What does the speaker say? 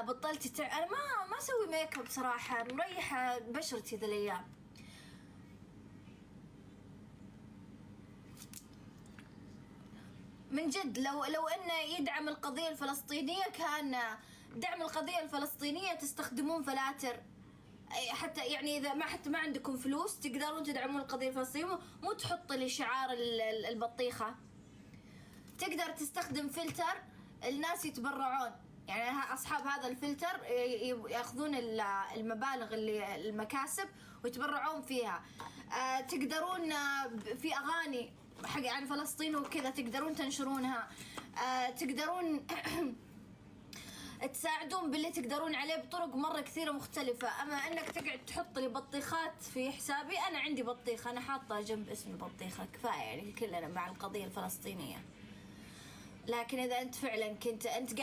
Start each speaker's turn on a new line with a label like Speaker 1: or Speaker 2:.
Speaker 1: بطلت انا ما اسوي ميك اب صراحه، مريحه بشرتي ذا الايام. من جد لو انه يدعم القضيه الفلسطينيه كان دعم القضيه الفلسطينيه تستخدمون فلاتر، حتى يعني اذا ما عندكم فلوس تقدرون تدعمون القضيه الفلسطينيه، مو تحط لي شعار البطيخه. تقدر تستخدم فلتر الناس يتبرعون، يعني اصحاب هذا الفلتر ياخذون المبالغ اللي المكاسب ويتبرعون فيها. تقدرون في اغاني حق عن فلسطين وكذا تقدرون تنشرونها. تقدرون تساعدون باللي تقدرون عليه بطرق مرة كثيرة مختلفة. أما أنك تقعد تحط لي بطيخات في حسابي، أنا عندي بطيخة أنا حاطة جنب اسم بطيخة كفاية، يعني كلنا مع القضية الفلسطينية. لكن إذا أنت فعلا كنت أنت قاعد